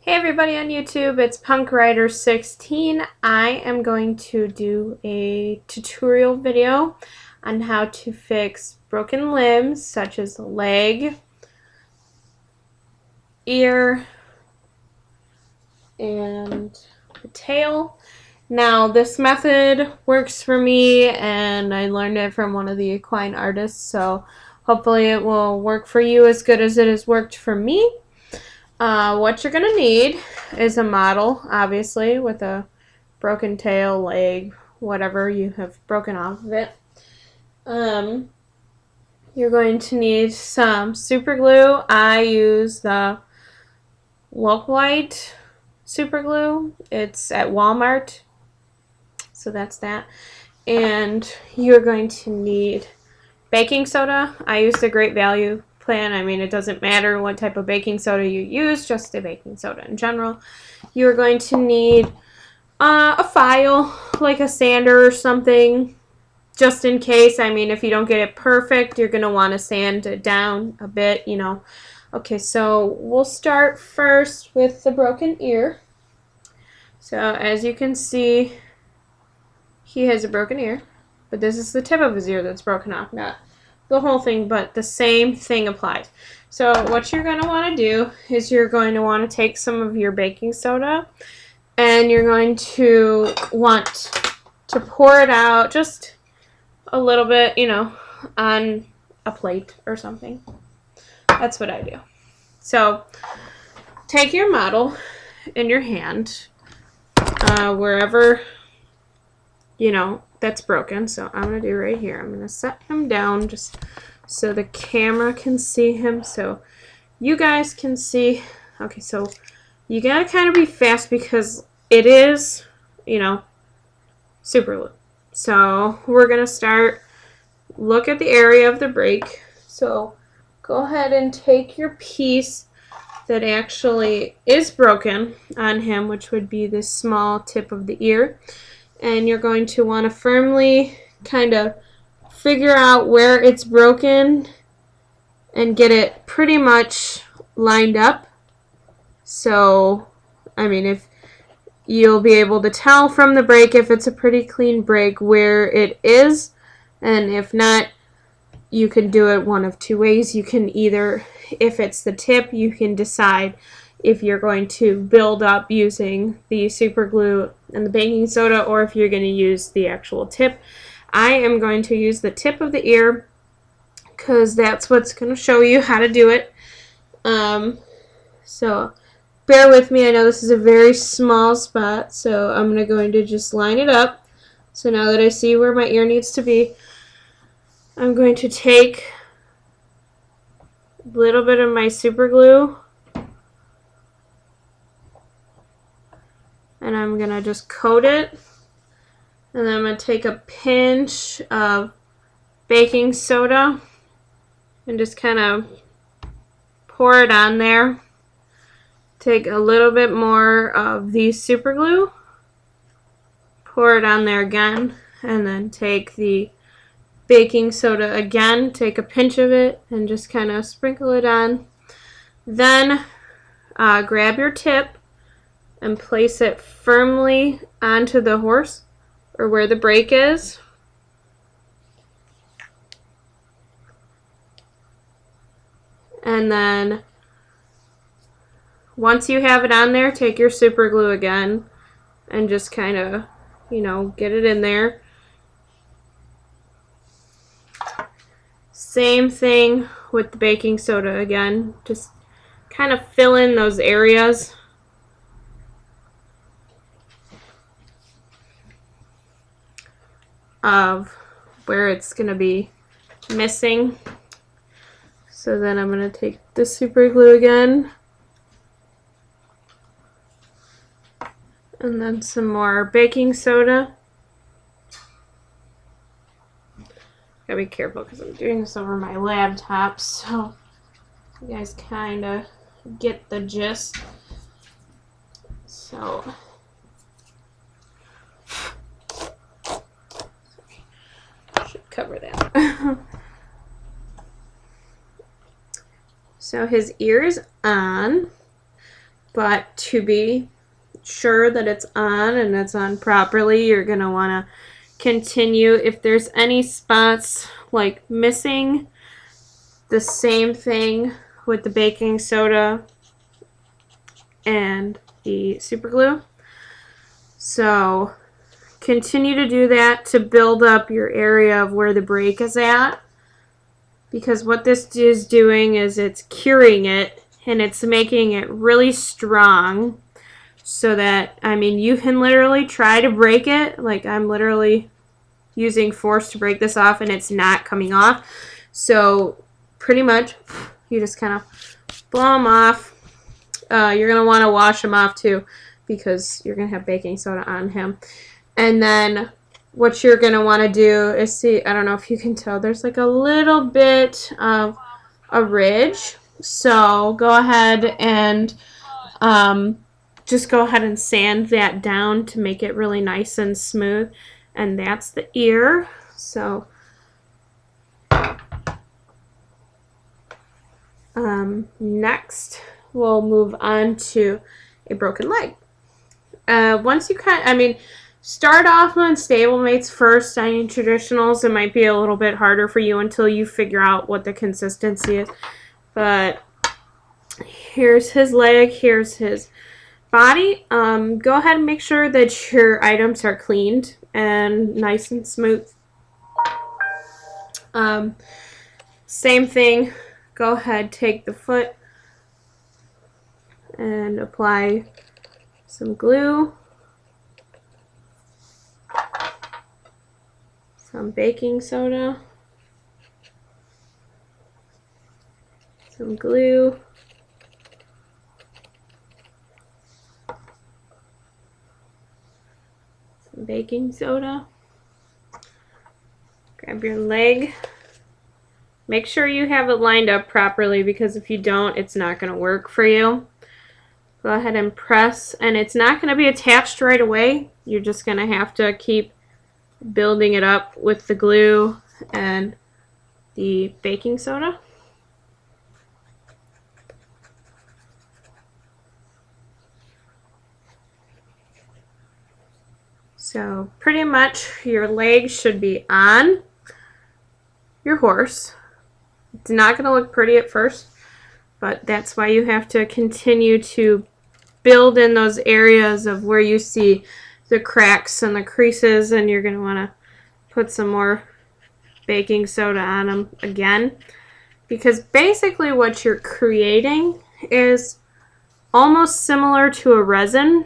Hey everybody on YouTube, it's PunkRider16. I am going to do a tutorial video on how to fix broken limbs such as the leg, ear, and the tail. Now this method works for me and I learned it from one of the equine artists, so hopefully it will work for you as good as it has worked for me. What you're going to need is a model, obviously, with a broken tail, leg, whatever you have broken off of it. You're going to need some super glue. I use the wont super glue. It's at Walmart, so that's that. And you're going to need baking soda. I use the Great Value plan. I mean, it doesn't matter what type of baking soda you use, just the baking soda in general. You're going to need a file, like a sander or something, just in case. I mean, if you don't get it perfect, you're going to want to sand it down a bit, you know. Okay, so we'll start first with the broken ear. So as you can see, he has a broken ear, but this is the tip of his ear that's broken off, not the whole thing, but the same thing applies. So what you're going to want to do is you're going to want to take some of your baking soda and you're going to want to pour it out just a little bit, you know, on a plate or something. That's what I do. So take your model in your hand, wherever, you know, that's broken. So I'm going to do right here. I'm going to set him down just so the camera can see him, so you guys can see. Okay, so you got to kind of be fast because it is, you know, super glue. So we're going to start, look at the area of the break. So go ahead and take your piece that actually is broken on him, which would be this small tip of the ear. And you're going to want to firmly kind of figure out where it's broken and get it pretty much lined up. So, I mean, if you'll be able to tell from the break if it's a pretty clean break where it is, and if not, you can do it one of two ways. You can either, if it's the tip, you can decide if you're going to build up using the super glue and the baking soda, or if you're going to use the actual tip. I am going to use the tip of the ear because that's what's going to show you how to do it. So bear with me. I know this is a very small spot, so I'm going to just line it up. So now that I see where my ear needs to be, I'm going to take a little bit of my super glue and I'm going to just coat it. And then I'm going to take a pinch of baking soda and just kind of pour it on there. Take a little bit more of the super glue, pour it on there again, and then take the baking soda again, take a pinch of it, and just kind of sprinkle it on. Then grab your tip and place it firmly onto the horse, or where the break is. And then once you have it on there, take your super glue again and just kind of, you know, get it in there. Same thing with the baking soda again. Just kind of fill in those areas. Of where it's going to be missing. So then I'm going to take the super glue again. And then some more baking soda. Gotta be careful because I'm doing this over my laptop, so you guys kind of get the gist. So cover that. So his ear is on. but to be sure that it's on and it's on properly, you're going to want to continue. If there's any spots like missing, the same thing with the baking soda and the super glue. So continue to do that to build up your area of where the break is at, because what this is doing is it's curing it and it's making it really strong, so that, I mean, you can literally try to break it. Like, I'm literally using force to break this off and it's not coming off. So pretty much you just kind of blow them off. You're going to want to wash them off too, because you're going to have baking soda on him. And then what you're going to want to do is, see, I don't know if you can tell, there's like a little bit of a ridge. So go ahead and just go ahead and sand that down to make it really nice and smooth. And that's the ear. So next we'll move on to a broken leg. Once you start off on stablemates first. On traditionals, it might be a little bit harder for you until you figure out what the consistency is. But here's his leg, here's his body. Go ahead and make sure that your items are cleaned and nice and smooth. Same thing, go ahead, take the foot and apply some glue, some baking soda, some glue, some baking soda. Grab your leg. Make sure you have it lined up properly, because if you don't, it's not going to work for you. Go ahead and press, and it's not going to be attached right away. You're just going to have to keep building it up with the glue and the baking soda. So pretty much your leg should be on your horse. It's not going to look pretty at first, but that's why you have to continue to build in those areas of where you see the cracks and the creases, and you're going to want to put some more baking soda on them again, because basically what you're creating is almost similar to a resin,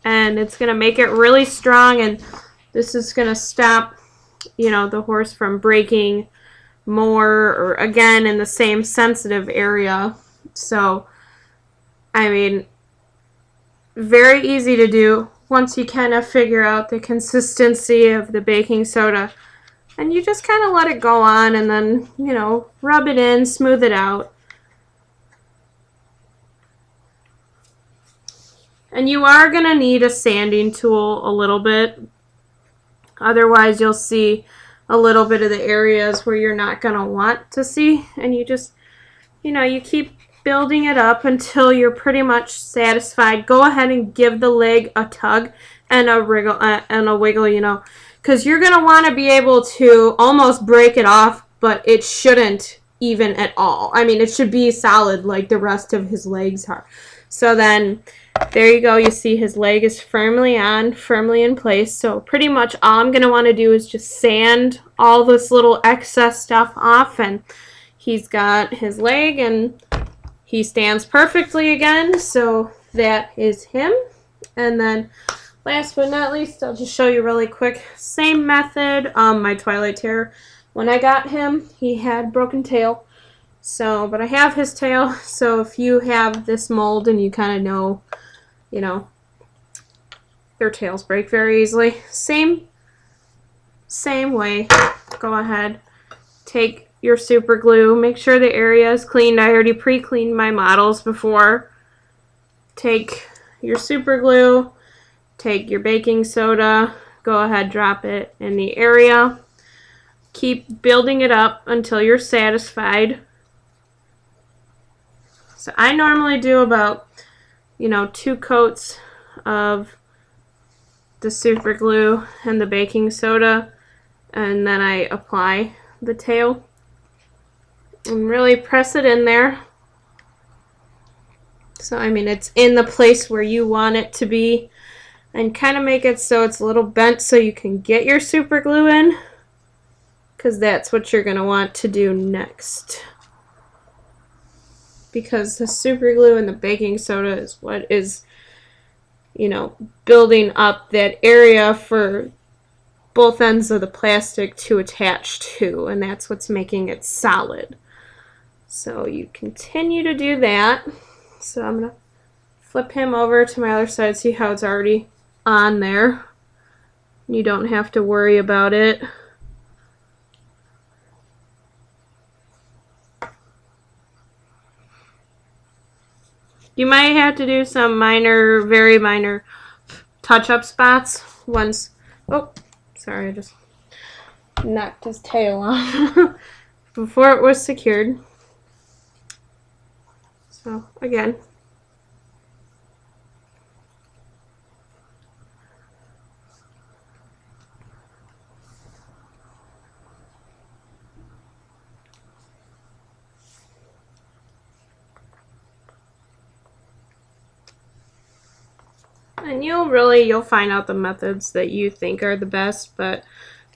and it's going to make it really strong, and this is going to stop, you know, the horse from breaking more, or again in the same sensitive area. So I mean, very easy to do once you kind of figure out the consistency of the baking soda, and you just kind of let it go on, and then, you know, rub it in, smooth it out. And you are going to need a sanding tool a little bit, otherwise you'll see a little bit of the areas where you're not going to want to see, and you just, you know, you keep building it up until you're pretty much satisfied. Go ahead and give the leg a tug and a wiggle, you know, because you're going to want to be able to almost break it off, but it shouldn't even at all. I mean, it should be solid like the rest of his legs are. So then there you go. You see his leg is firmly on, firmly in place. So pretty much all I'm going to want to do is just sand all this little excess stuff off, and he's got his leg and he stands perfectly again. So that is him. And then last but not least, I'll just show you really quick. Same method. My Twilight Terror, when I got him, he had broken tail. So, but I have his tail. So if you have this mold and you kind of know, you know, their tails break very easily. Same way. Go ahead, take your super glue, make sure the area is cleaned. I already pre-cleaned my models before. Take your super glue, take your baking soda, go ahead, drop it in the area. Keep building it up until you're satisfied. So I normally do about, you know, 2 coats of the super glue and the baking soda, and then I apply the tail and really press it in there. So I mean, it's in the place where you want it to be, and kind of make it so it's a little bent so you can get your super glue in, because that's what you're going to want to do next. Because the super glue and the baking soda is what is, you know, building up that area for both ends of the plastic to attach to, and that's what's making it solid. So you continue to do that. So I'm going to flip him over to my other side, see how it's already on there. You don't have to worry about it. You might have to do some minor, very minor touch-up spots once. Oh, sorry, I just knocked his tail off before it was secured. So again, and you'll find out the methods that you think are the best, but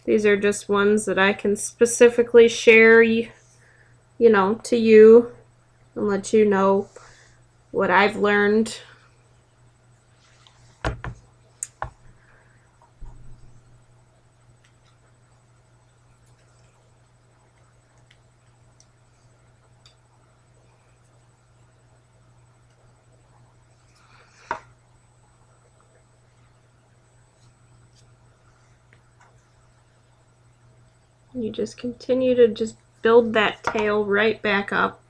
these are just ones that I can specifically share, you know, to you and let you know what I've learned. You just continue to just build that tail right back up.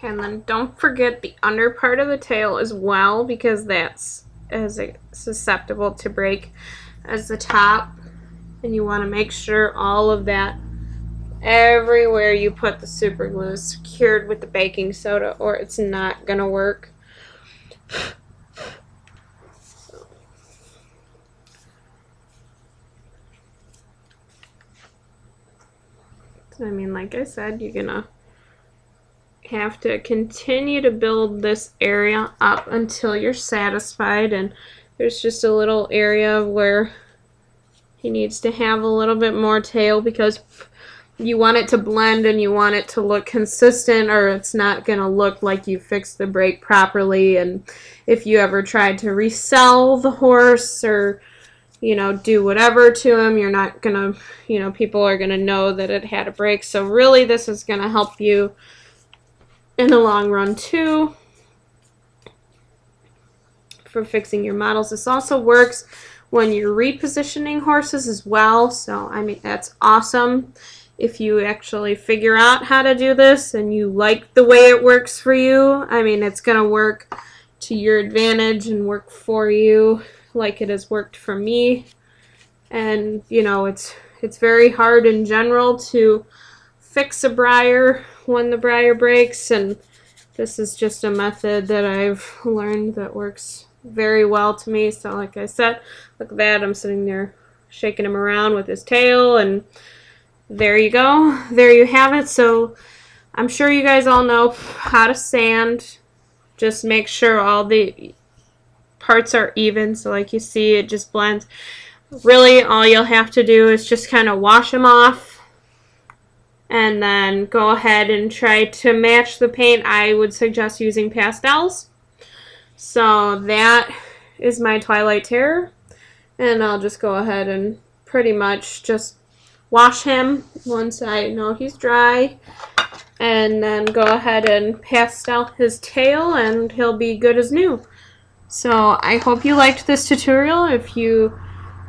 And then don't forget the under part of the tail as well, because that's as susceptible to break as the top. And you want to make sure all of that, everywhere you put the super glue, is secured with the baking soda, or it's not going to work. So, I mean, like I said, you're going to have to continue to build this area up until you're satisfied, and there's just a little area where he needs to have a little bit more tail because you want it to blend and you want it to look consistent, or it's not going to look like you fixed the brake properly. And if you ever tried to resell the horse or, you know, do whatever to him, you're not going to, you know, people are going to know that it had a break. So really this is going to help you in the long run too for fixing your models. This also works when you're repositioning horses as well. So I mean, that's awesome if you actually figure out how to do this and you like the way it works for you. I mean, it's gonna work to your advantage and work for you like it has worked for me. And you know, it's very hard in general to fix a breyer when the breyer breaks, and this is just a method that I've learned that works very well to me. So like I said, look at that, I'm sitting there shaking him around with his tail, and there you go, there you have it. So I'm sure you guys all know how to sand. Just make sure all the parts are even, so like you see, it just blends. Really all you'll have to do is just kind of wash them off and then go ahead and try to match the paint. I would suggest using pastels. So that is my Twilight Terror, and I'll just go ahead and pretty much just wash him once I know he's dry, and then go ahead and pastel his tail, and he'll be good as new. So I hope you liked this tutorial. If you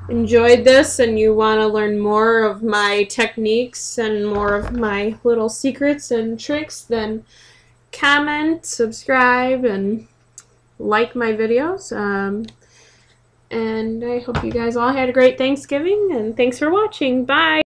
enjoyed this and you want to learn more of my techniques and more of my little secrets and tricks, then comment, subscribe, and like my videos. And I hope you guys all had a great Thanksgiving, and thanks for watching. Bye!